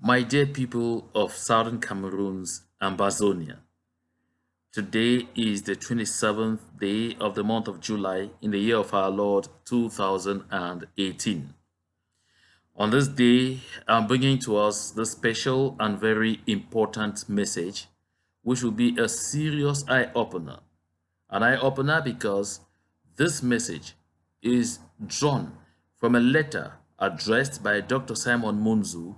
My dear people of Southern Cameroons, Ambazonia, today is the 27th day of the month of July in the year of our Lord 2018. On this day, I'm bringing to us the special and very important message, which will be a serious eye-opener. An eye-opener because this message is drawn from a letter addressed by Dr. Simon Munzu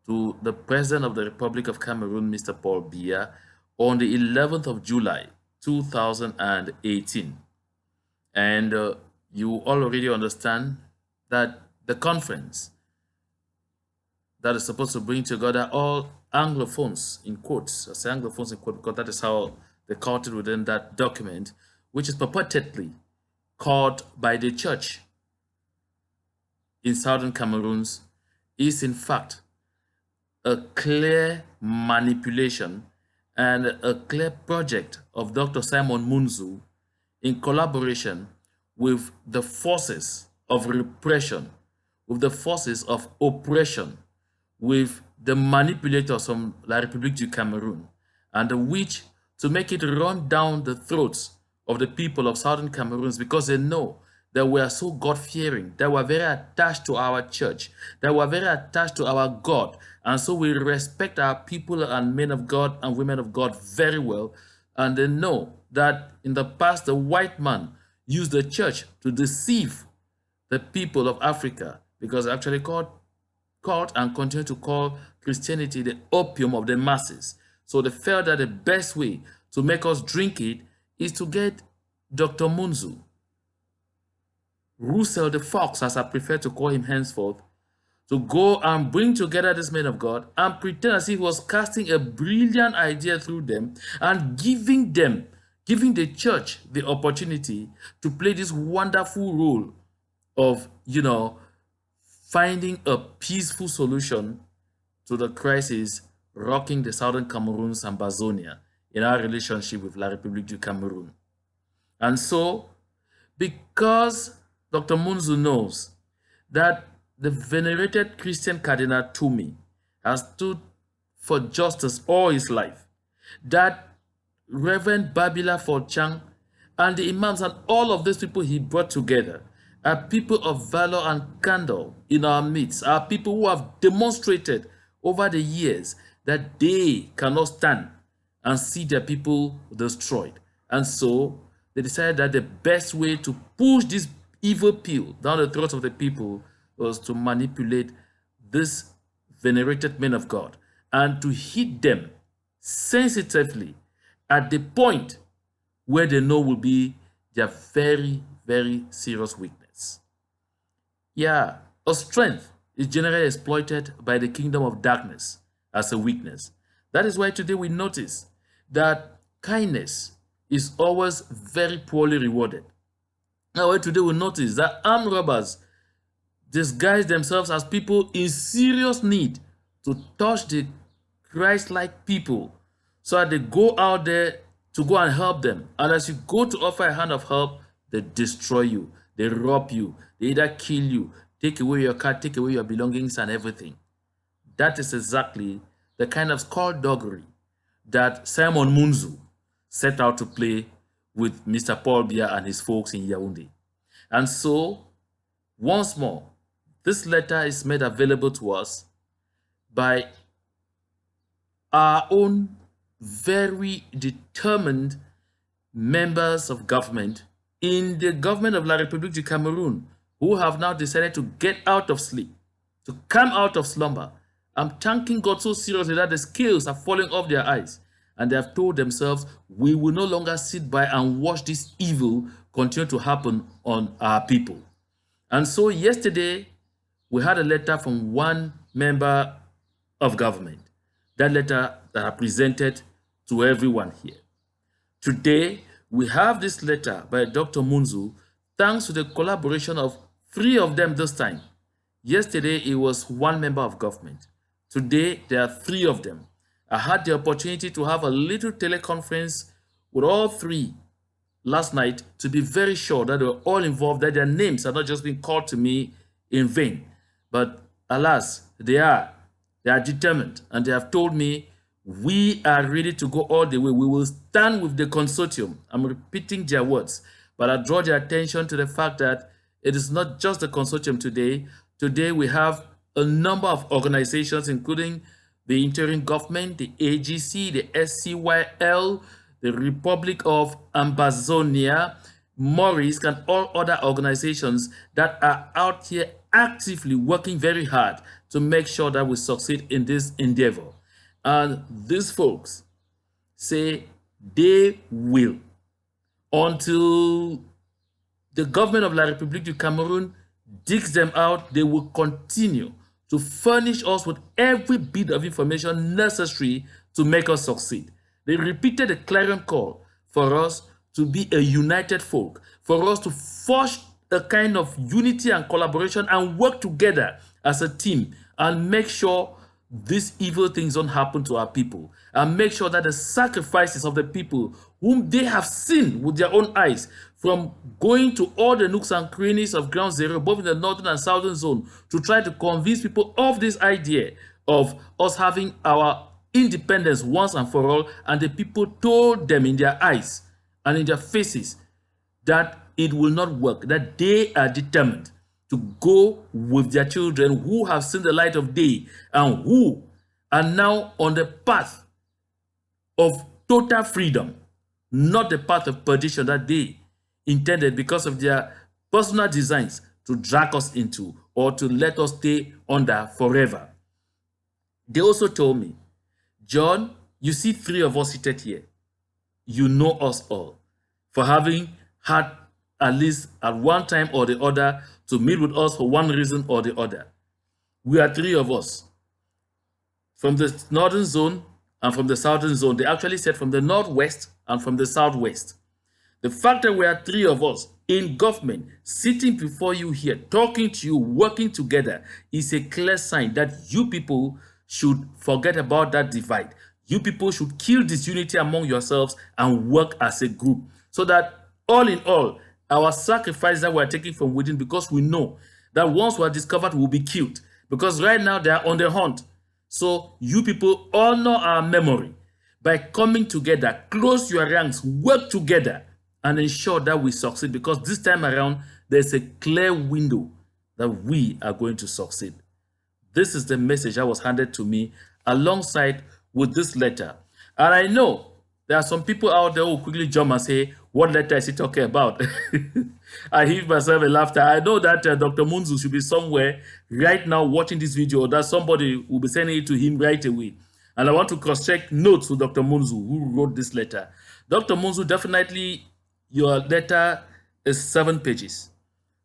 to the President of the Republic of Cameroon, Mr. Paul Biya, on the 11th of July, 2018. And you already understand that the conference that is supposed to bring together all Anglophones, in quotes, I say Anglophones in quotes because that is how they called it within that document, which is purportedly called by the church in Southern Cameroons, is in fact a clear manipulation and a clear project of Dr. Simon Munzu in collaboration with the forces of repression, with the forces of oppression, with the manipulators from La République du Cameroun, and which to make it run down the throats of the people of Southern Cameroons, because they know that we are so God-fearing, that we are very attached to our church, that we are very attached to our God, and so we respect our people and men of God and women of God very well, and they know that in the past the white man used the church to deceive the people of Africa, because they actually called and continue to call Christianity the opium of the masses. So they felt that the best way to make us drink it is to get Dr. Munzu, Russell the Fox, as I prefer to call him henceforth, to go and bring together this men of God and pretend as if he was casting a brilliant idea through them and giving the church the opportunity to play this wonderful role of, finding a peaceful solution to the crisis rocking the Southern Cameroons and Ambazonia in our relationship with La République du Cameroun. And so, because Dr. Munzu knows that the venerated Christian Cardinal Tumi has stood for justice all his life, that Reverend Babila Forchang and the imams and all of these people he brought together are people of valor and candor in our midst, are people who have demonstrated over the years that they cannot stand and see their people destroyed. And so they decided that the best way to push this evil pill down the throats of the people was to manipulate this venerated men of God and to hit them sensitively at the point where they know will be their very, very serious weakness. Yeah, a strength is generally exploited by the kingdom of darkness as a weakness. That is why today we notice that kindness is always very poorly rewarded. Now, today we notice that armed robbers disguise themselves as people in serious need to touch the Christ-like people, so that they go out there to go and help them. And as you go to offer a hand of help, they destroy you, they rob you, they either kill you, take away your car, take away your belongings and everything. That is exactly the kind of skullduggery that Simon Munzu set out to play with Mr. Paul Biya and his folks in Yaoundé. And so, once more, this letter is made available to us by our own very determined members of government in the government of La République du Cameroun, who have now decided to get out of sleep, to come out of slumber. I'm thanking God so seriously that the scales are falling off their eyes, and they have told themselves, we will no longer sit by and watch this evil continue to happen on our people. And so yesterday, we had a letter from one member of government, that letter that I presented to everyone here. Today, we have this letter by Dr. Munzu, thanks to the collaboration of 3 of them this time. Yesterday, it was one member of government. Today, there are 3 of them. I had the opportunity to have a little teleconference with all 3 last night to be very sure that they were all involved, that their names are not just being called to me in vain. But alas, they are. They are determined, and they have told me, we are ready to go all the way. We will stand with the consortium. I'm repeating their words, but I draw their attention to the fact that it is not just the consortium today. Today we have a number of organizations, including the interim government, the AGC, the SCYL, the Republic of Ambazonia, Maurice, and all other organizations that are out here actively working very hard to make sure that we succeed in this endeavor. And these folks say they will, until the government of La République du Cameroon digs them out, they will continue to furnish us with every bit of information necessary to make us succeed. They repeated a clarion call for us to be a united folk, for us to forge a kind of unity and collaboration and work together as a team and make sure these evil things don't happen to our people, and make sure that the sacrifices of the people whom they have seen with their own eyes, from going to all the nooks and crannies of ground zero, both in the northern and southern zone, to try to convince people of this idea of us having our independence once and for all, and the people told them in their eyes and in their faces that it will not work, that they are determined to go with their children who have seen the light of day and who are now on the path of total freedom, not the path of perdition that they intended because of their personal designs to drag us into or to let us stay under forever. They also told me, John, you see 3 of us seated here. You know us all for having had at least at one time or the other to meet with us for one reason or the other. We are 3 of us. From the northern zone and from the southern zone. They actually said from the northwest and from the southwest. The fact that we are 3 of us in government, sitting before you here, talking to you, working together, is a clear sign that you people should forget about that divide. You people should kill disunity among yourselves and work as a group, so that all in all, our sacrifice that we are taking from within, because we know that once we are discovered, we'll be killed. Because right now they are on the hunt. So you people honor our memory by coming together, close your ranks, work together, and ensure that we succeed. Because this time around, there's a clear window that we are going to succeed. This is the message that was handed to me alongside with this letter. And I know there are some people out there who quickly jump and say, what letter is he talking about? I heave myself a laughter. I know that Dr. Munzu should be somewhere right now watching this video, or that somebody will be sending it to him right away. And I want to cross-check notes with Dr. Munzu, who wrote this letter. Dr. Munzu, definitely your letter is 7 pages.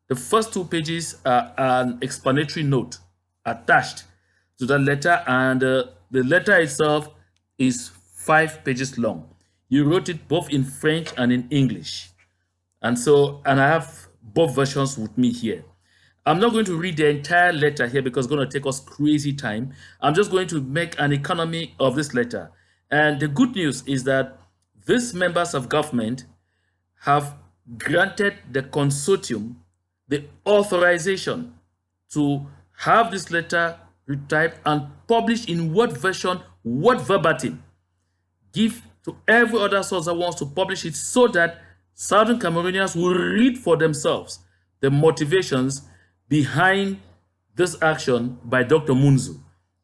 The first 2 pages are an explanatory note attached to the letter, and the letter itself is 5 pages long. You wrote it both in French and in English. And I have both versions with me here. I'm not going to read the entire letter here because it's going to take us crazy time. I'm just going to make an economy of this letter. And the good news is that these members of government have granted the consortium the authorization to have this letter retyped and published in Word version, word verbatim. Give to every other source that wants to publish it, so that Southern Cameroonians will read for themselves the motivations behind this action by Dr. Munzu,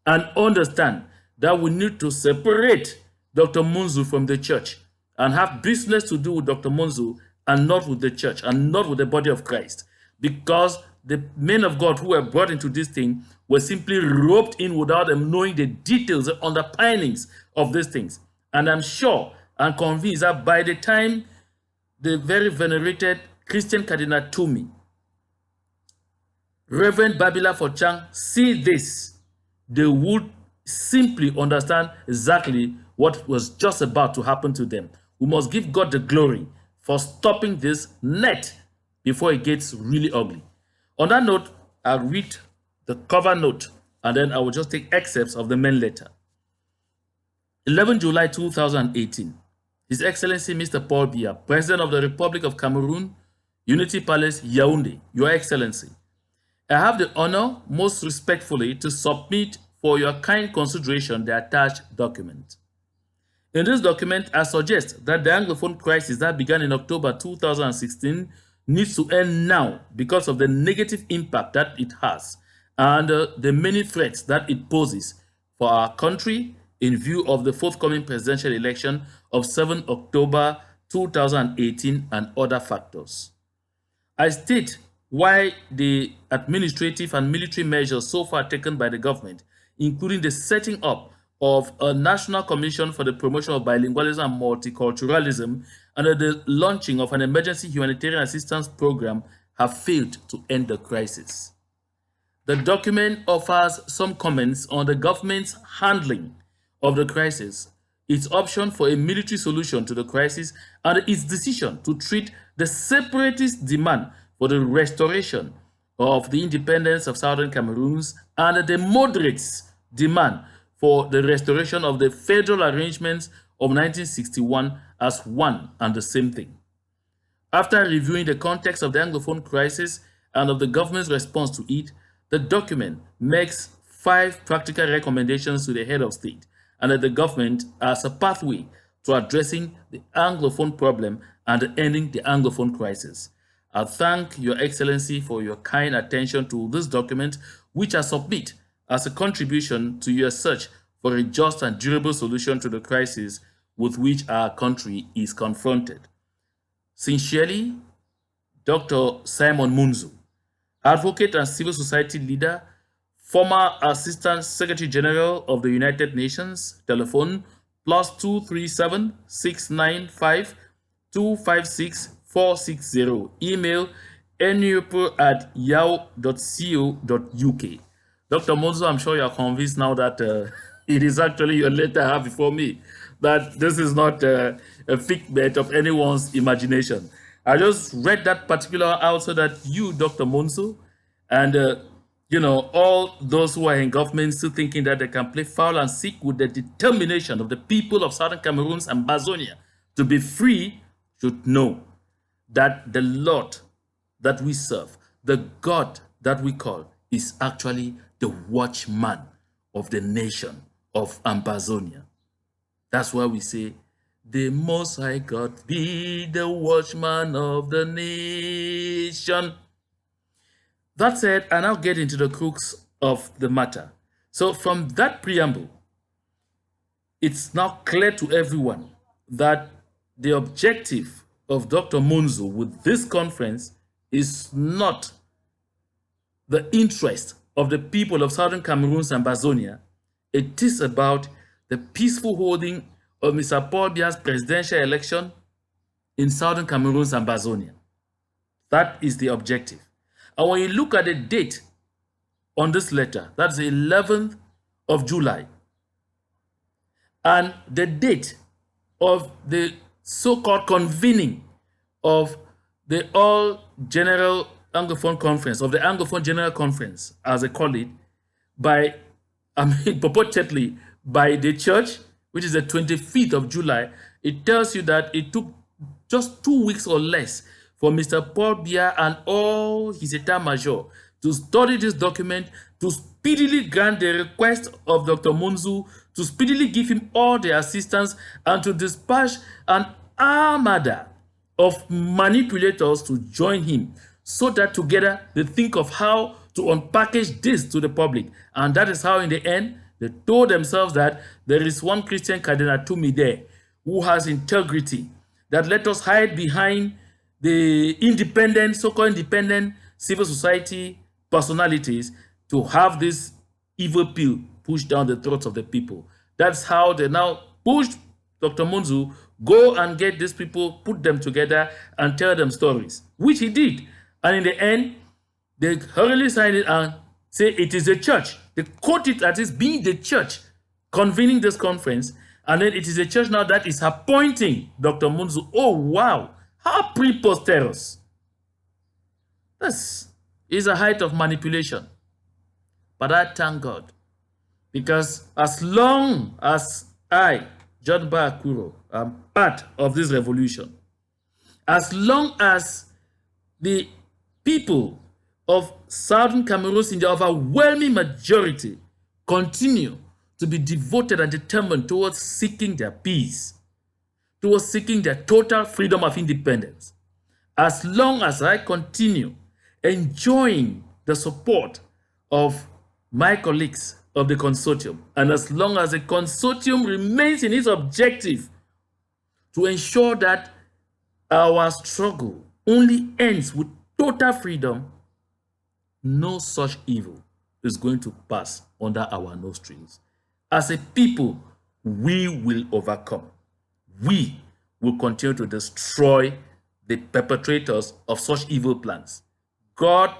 and understand that we need to separate Dr. Munzu from the church and have business to do with Dr. Munzu and not with the church and not with the body of Christ, because the men of God who were brought into this thing were simply roped in without them knowing the details, the underpinnings of these things. And I'm sure and convinced that by the time the very venerated Christian Cardinal Tumi, Reverend Babila Forchang, see this, they would simply understand exactly what was just about to happen to them. We must give God the glory for stopping this net before it gets really ugly. On that note, I'll read the cover note, and then I will just take excerpts of the main letter. 11 July 2018. His Excellency Mr. Paul Biya, President of the Republic of Cameroon, Unity Palace, Yaoundé, Your Excellency. I have the honor, most respectfully, to submit for your kind consideration the attached document. In this document, I suggest that the Anglophone crisis that began in October 2016 needs to end now because of the negative impact that it has and the many threats that it poses for our country in view of the forthcoming presidential election of 7 October 2018 and other factors. I state why the administrative and military measures so far taken by the government, including the setting up of a national commission for the promotion of bilingualism and multiculturalism and the launching of an emergency humanitarian assistance program, have failed to end the crisis. The document offers some comments on the government's handling of the crisis, its option for a military solution to the crisis, and its decision to treat the separatist demand for the restoration of the independence of Southern Cameroons and the moderates' demand for the restoration of the federal arrangements of 1961 as one and the same thing. After reviewing the context of the Anglophone crisis and of the government's response to it, the document makes 5 practical recommendations to the head of state and the government as a pathway to addressing the Anglophone problem and ending the Anglophone crisis. I thank Your Excellency for your kind attention to this document, which I submit as a contribution to your search for a just and durable solution to the crisis with which our country is confronted. Sincerely, Dr. Simon Munzu, advocate and civil society leader, former Assistant Secretary General of the United Nations, telephone +237 695 256 460, email nupo@yahoo.co.uk. Dr. Munzu, I'm sure you're convinced now that it is actually your letter I have before me, that this is not a figment of anyone's imagination. I just read that particular out so that you, Dr. Munzu, and all those who are in government still thinking that they can play foul and seek with the determination of the people of Southern Cameroons and Ambazonia to be free should know that the Lord that we serve, the God that we call, is actually the watchman of the nation of Ambazonia. That's why we say, the Most High God be the watchman of the nation. That said, I now get into the crux of the matter. So from that preamble, it's now clear to everyone that the objective of Dr. Munzu with this conference is not the interest of the people of Southern Cameroons and Ambazonia. It is about the peaceful holding of Mr. Paul Biya's presidential election in Southern Cameroons and Ambazonia. That is the objective. And when you look at the date on this letter, that's the 11th of July, and the date of the so-called convening of the All-General Anglophone Conference, of the Anglophone General Conference, as they call it, purportedly by the church, which is the 25th of July, it tells you that it took just 2 weeks or less for Mr. Paul Biya and all his état-major to study this document, to speedily grant the request of Dr. Munzu, to speedily give him all the assistance, and to dispatch an armada of manipulators to join him, so that together they think of how to unpackage this to the public. And that is how in the end they told themselves that there is one Christian Cardinal Tumi there who has integrity, that let us hide behind the independent, so-called independent civil society personalities to have this evil pill pushed down the throats of the people. That's how they now pushed Dr. Munzu, go and get these people, put them together and tell them stories, which he did. And in the end, they hurriedly signed it and say it is the church. They quote it as being the church convening this conference, and then it is the church now that is appointing Dr. Munzu. Oh, wow. How preposterous. This is a height of manipulation. But I thank God, because as long as I, John Bakuro, am part of this revolution, as long as the people of Southern Cameroons in the overwhelming majority continue to be devoted and determined towards seeking their peace, towards seeking their total freedom of independence. As long as I continue enjoying the support of my colleagues of the consortium, and as long as the consortium remains in its objective to ensure that our struggle only ends with total freedom, no such evil is going to pass under our nostrils. As a people, we will overcome. We will continue to destroy the perpetrators of such evil plans. God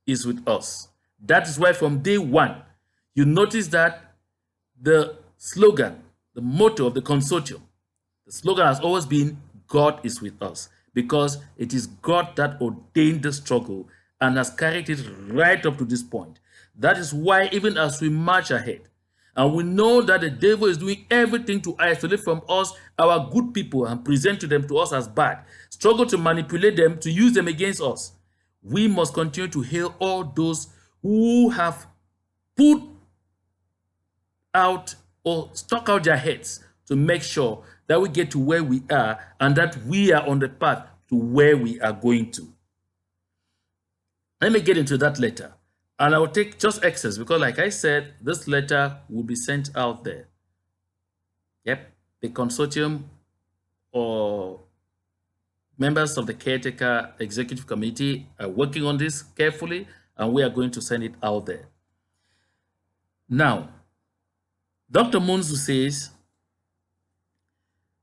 is with us. That is why from day one, you notice that the slogan, the motto of the consortium, the slogan has always been, God is with us, because it is God that ordained the struggle and has carried it right up to this point. That is why even as we march ahead, and we know that the devil is doing everything to isolate from us our good people and present to us as bad, struggle to manipulate them, to use them against us, we must continue to hail all those who have put out or stuck out their heads to make sure that we get to where we are and that we are on the path to where we are going to. Let me get into that letter. And I will take just excess because, like I said, this letter will be sent out there. Yep, the consortium or members of the caretaker executive committee are working on this carefully, and we are going to send it out there. Now, Dr. Munzu says,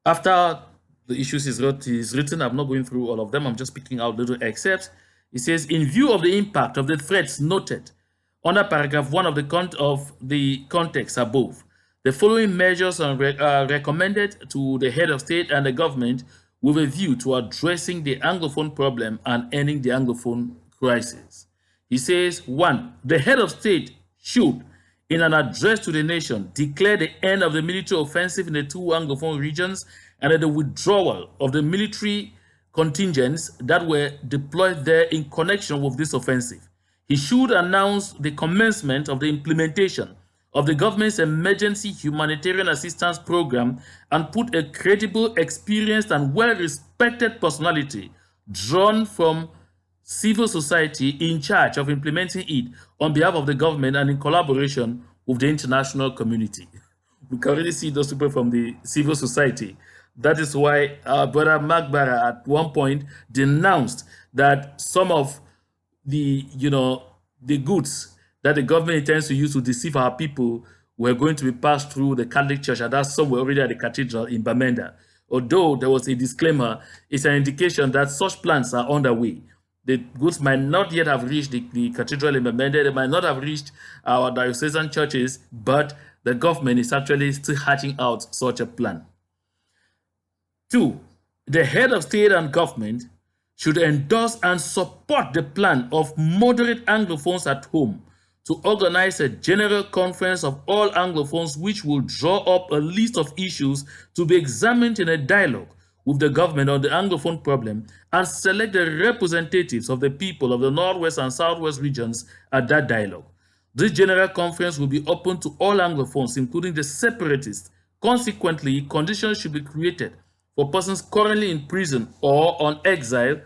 after the issues he's written, I'm not going through all of them, I'm just picking out little excerpts. He says, in view of the impact of the threats noted under paragraph 1 of the context above, the following measures are recommended to the head of state and the government with a view to addressing the Anglophone problem and ending the Anglophone crisis. He says, 1. The head of state should, in an address to the nation, declare the end of the military offensive in the 2 Anglophone regions and the withdrawal of the military contingents that were deployed there in connection with this offensive. He should announce the commencement of the implementation of the government's emergency humanitarian assistance program and put a credible, experienced, and well-respected personality drawn from civil society in charge of implementing it on behalf of the government and in collaboration with the international community. We can already see those people from the civil society. That is why our brother Magbara at one point denounced that some of the, the goods that the government intends to use to deceive our people were going to be passed through the Catholic Church, and that's somewhere already at the cathedral in Bamenda. Although there was a disclaimer, it's an indication that such plans are underway. The goods might not yet have reached the cathedral in Bamenda, they might not have reached our diocesan churches, but the government is actually still hatching out such a plan. 2. The head of state and government should endorse and support the plan of moderate Anglophones at home to organize a general conference of all Anglophones which will draw up a list of issues to be examined in a dialogue with the government on the Anglophone problem and select the representatives of the people of the Northwest and Southwest regions at that dialogue. This general conference will be open to all Anglophones, including the separatists. Consequently, conditions should be created for persons currently in prison or on exile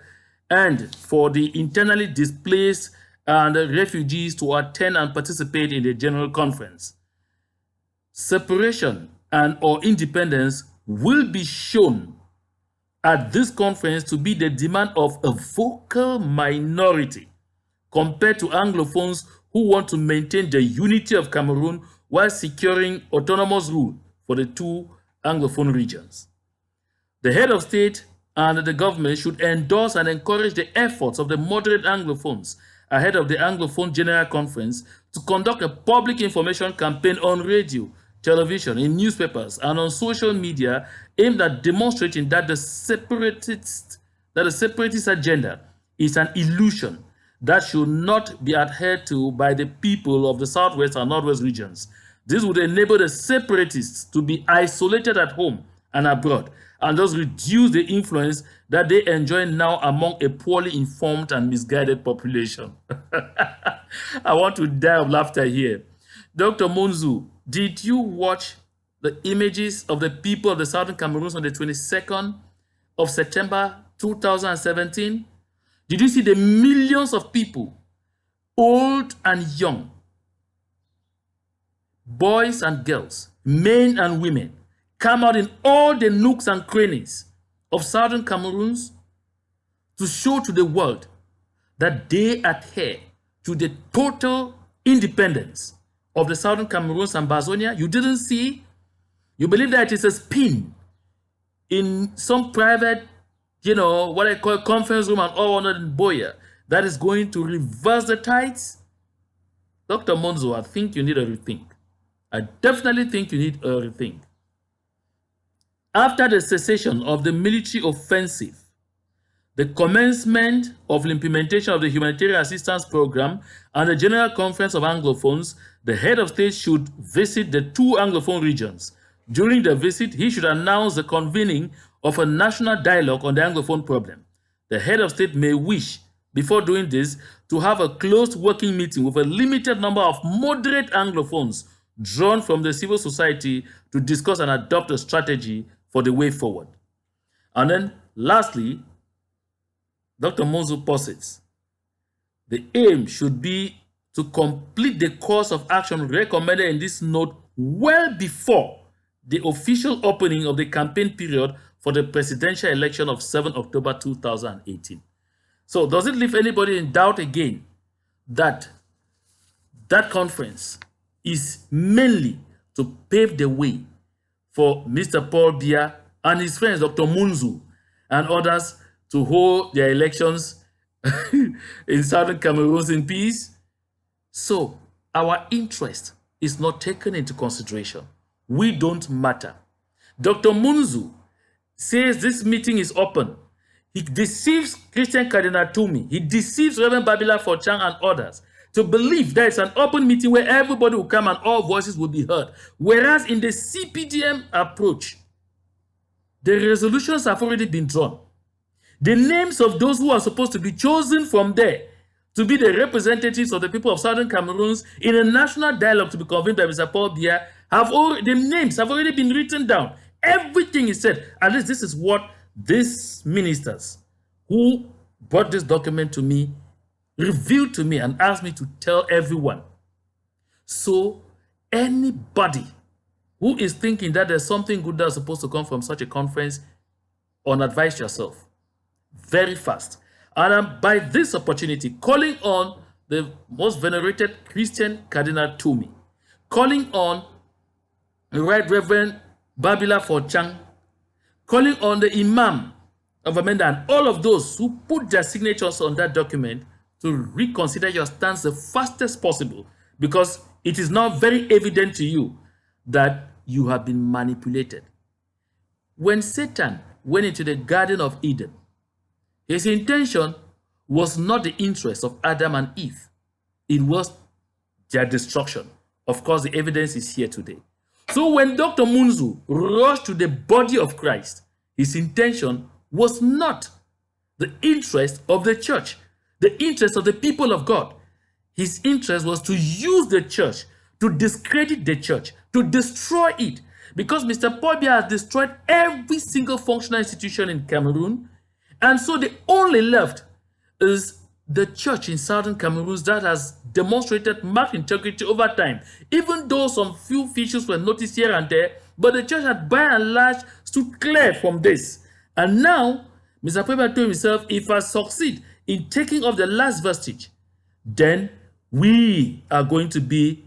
and for the internally displaced and refugees to attend and participate in the general conference. Separation and or independence will be shown at this conference to be the demand of a vocal minority compared to Anglophones who want to maintain the unity of Cameroon while securing autonomous rule for the 2 Anglophone regions. The head of state and the government should endorse and encourage the efforts of the moderate Anglophones ahead of the Anglophone General Conference to conduct a public information campaign on radio, television, in newspapers, and on social media aimed at demonstrating that the separatist agenda is an illusion that should not be adhered to by the people of the Southwest and Northwest regions. This would enable the separatists to be isolated at home and abroad, and thus reduce the influence that they enjoy now among a poorly informed and misguided population. I want to die of laughter here. Dr. Munzu, did you watch the images of the people of the Southern Cameroons on the 22nd of September 2017? Did you see the millions of people, old and young, boys and girls, men and women, come out in all the nooks and crannies of Southern Cameroons to show to the world that they adhere to the total independence of the Southern Cameroons and Ambazonia? You didn't see? You believe that it is a spin in some private, what I call conference room and all under Boya that is going to reverse the tides? Dr. Munzu, I think you need a rethink. I definitely think you need a rethink. After the cessation of the military offensive, the commencement of the implementation of the humanitarian assistance program and the General Conference of Anglophones, the head of state should visit the two Anglophone regions. During the visit, he should announce the convening of a national dialogue on the Anglophone problem. The head of state may wish, before doing this, to have a closed working meeting with a limited number of moderate Anglophones drawn from the civil society to discuss and adopt a strategy for the way forward. And then, lastly, Dr. Munzu posits, the aim should be to complete the course of action recommended in this note well before the official opening of the campaign period for the presidential election of 7 October 2018. So does it leave anybody in doubt again that that conference is mainly to pave the way for Mr. Paul Biya and his friends, Dr. Munzu and others, to hold their elections in Southern Cameroons in peace? So our interest is not taken into consideration. We don't matter. Dr. Munzu says this meeting is open. He deceives Christian Cardinal Tumi. He deceives Reverend Babila Forchang and others to believe that it's an open meeting where everybody will come and all voices will be heard. Whereas in the CPDM approach, the resolutions have already been drawn. The names of those who are supposed to be chosen from there to be the representatives of the people of Southern Cameroons in a national dialogue to be convened by Mr. Paul Biya, the names have already been written down. Everything is said. At least this is what these ministers who brought this document to me revealed to me and asked me to tell everyone. So anybody who is thinking that there's something good that's supposed to come from such a conference, unadvise yourself very fast. And I'm by this opportunity calling on the most venerated Christian Cardinal Tumi, calling on the Right Reverend Babila Forchang, calling on the Imam of Amenda and all of those who put their signatures on that document to reconsider your stance the fastest possible, because it is now very evident to you that you have been manipulated. When Satan went into the Garden of Eden, his intention was not the interest of Adam and Eve. It was their destruction. Of course, the evidence is here today. So when Dr. Munzu rushed to the body of Christ, his intention was not the interest of the church, the interest of the people of God. His interest was to use the church, to discredit the church, to destroy it. Because Mr. Paul Biya has destroyed every single functional institution in Cameroon. And so the only left is the church in Southern Cameroons that has demonstrated marked integrity over time. Even though some few features were noticed here and there, but the church had by and large stood clear from this. And now, Mr. Paul Biya told himself, if I succeed in taking off the last vestige, then we are going to be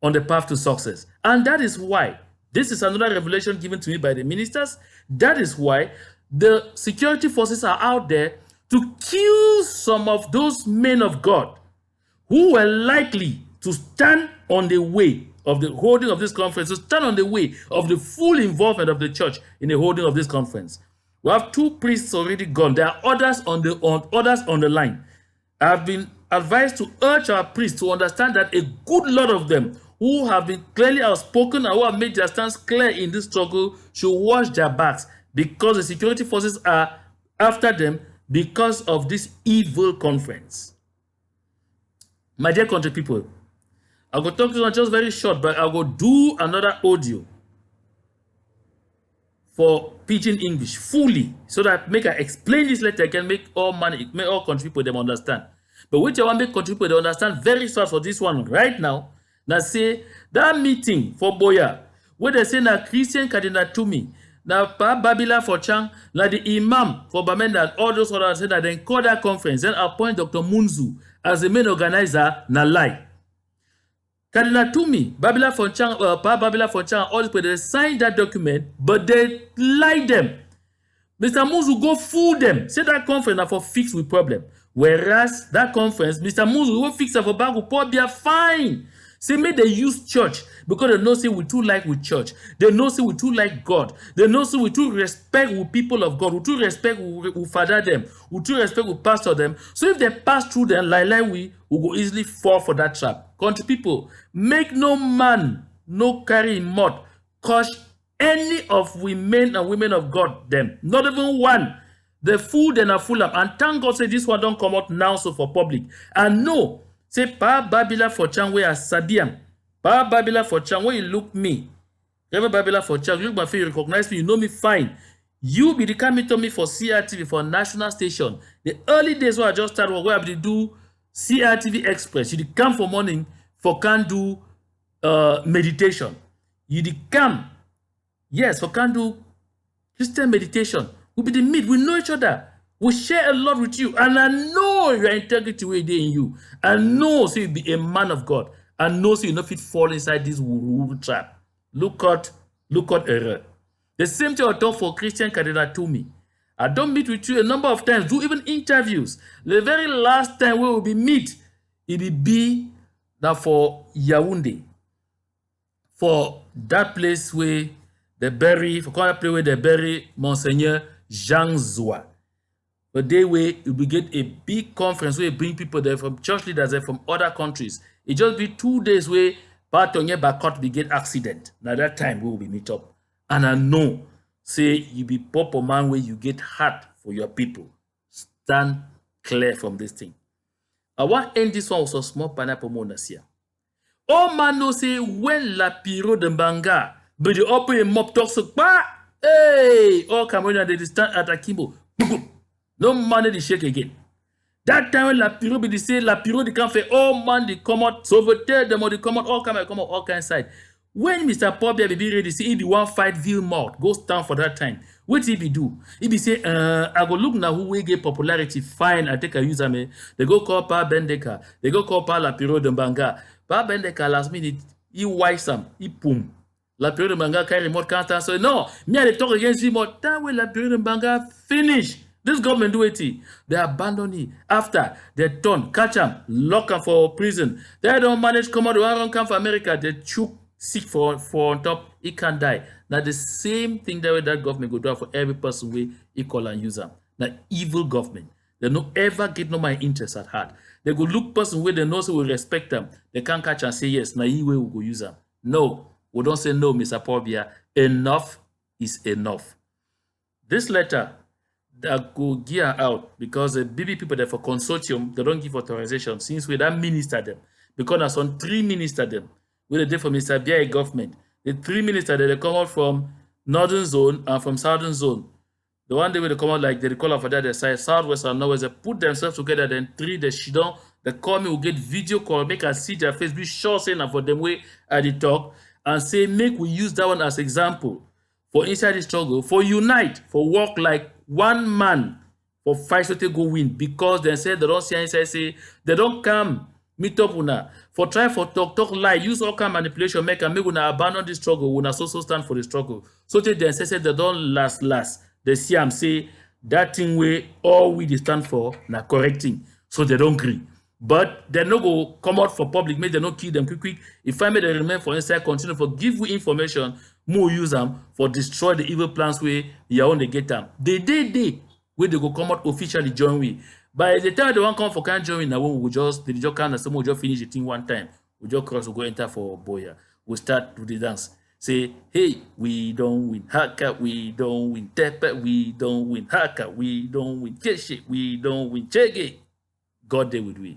on the path to success. And that is why, this is another revelation given to me by the ministers, that is why the security forces are out there to kill some of those men of God who were likely to stand on the way of the holding of this conference, to stand on the way of the full involvement of the church in the holding of this conference. We have 2 priests already gone. There are others on the line. I have been advised to urge our priests to understand that a good lot of them who have been clearly outspoken and who have made their stance clear in this struggle should wash their backs, because the security forces are after them because of this evil conference. My dear country people, I go talk to you just very short, but I go do another audio for Pidgin English fully, so that make I explain this letter can make all money, make all country people them understand. But which I want make country people they understand very fast for this one right now. Now say that meeting for Boya, where they say na Christian Cardinal Tumi, na Pa Babila for Chang, na the Imam for Bamenda, and all those others say that then call that conference, then appoint Dr. Munzu as the main organizer, na lie. Cardinal Tumi, Babila Fonchang, Pa Babila Fonchang, all these people, they signed that document, but they lied them. Mr. Munzu go fool them. Say that conference are for fix with problem. Whereas that conference, Mr. Munzu go fix it for back with Paul Biya fine. Say make they use church because they know say we too like with church. They know say we too like God. They know say we too respect with people of God. We too respect with father them. We too respect with pastor them. So if they pass through them like we go easily fall for that trap. Country people, make no man no carry in mud crush any of we men and women of God them. Not even one. The fool then are full up. And thank God say this one don't come out now so for public. And no. Say, Pa Babila for Chang, where I Sabiam. Pa Babila for Chang, where you look me. Reverend Babila for Chang, you look my face, you recognize me, you know me fine. You be the coming to me for CRTV, for national station. The early days where I just started, where I do CRTV Express, you come for morning, for can do meditation. You come, yes, for can do Christian meditation. We be the meet, we know each other. We share a lot with you, and I know your integrity will be in you. I know so you be a man of God. I know so you not fit fall inside this woo trap. Look at error. The same thing I talk for Christian Cardinal Tumi. I don't meet with you a number of times, do even interviews. The very last time we will be meet, it will be that for Yaoundé, for that place where they bury, for that place where they bury Monseigneur Jean Zoua. But they will get a big conference where you bring people there from church leaders there from other countries. It just be 2 days where Batonye Bakot will get accident. Now that time we will be meet up. And I know, say you be proper man where you get heart for your people. Stand clear from this thing. I want to end this one with a small pineapple monasia. Oh man no say when la piro de Mbanga, but the open a mop talk so hey, all Cameroonians they stand at Akimbo. No money they shake again. That time when La Piro be say La Piro they come for all man they come out, so over them or they come out, all come out all kinds side. When Mr. Paul Biya be ready, say he be one fight Villemort, go stand for that time. What he be do? He be say, I go look now who will get popularity, fine, I take a user me. They go call Pa Bendeka, they go call Pa La Piro de Mbanga. Pa Bendeka last minute, he wise him, he boom. La Piro de Mbanga carry remote can't answer. No, me I talk against him, but that way La Piro de Mbanga finish. This government do it. They abandon it. After they turn, catch them, lock them for prison. They don't manage come out, they don't come for America. They choke sick for on top. He can die. Now the same thing that government go do for every person we equal and use them. Now evil government. They don't ever get no my interest at heart. They go look person where they know so we respect them. They can't catch and say yes. Now you will go use them. No, we don't say no, Mr. Paul Biya. Enough is enough. This letter that go gear out because the BB people there for consortium, they don't give authorization since we that minister them. Because there's on 3 minister them. We the day for Mr. Biya government. The 3 minister they come out from northern zone and from southern zone. The one day they come out like they call out for that side, southwest and northwest, they put themselves together, then 3 they sit down, they call me, will get video call, make us see their face, be sure saying for them way at the talk, and say make we use that one as example for inside the struggle, for unite, for work like one man, for fight so they go win, because they said they don't see inside say they don't come meet up una for try for talk lie, use all kind of manipulation, make and make una abandon the struggle, una so stand for the struggle. So they say they don't last. They see am say that thing way all we they stand for na correcting. So they don't agree. But they no go come out for public, make they no kill them quick. If I may they remain for inside, continue for give we information, more use them for destroy the evil plans where you own they get them. They where they go come out officially join we. By the time they want come for can't join now we just come and some just finish the thing one time. We just cross, we go enter for Boya. We start to the dance. Say, hey, we don't win. Haka, we don't win. Tepe, we don't win. Haka, we don't win. Keshe, we don't win. Chege. God there with we.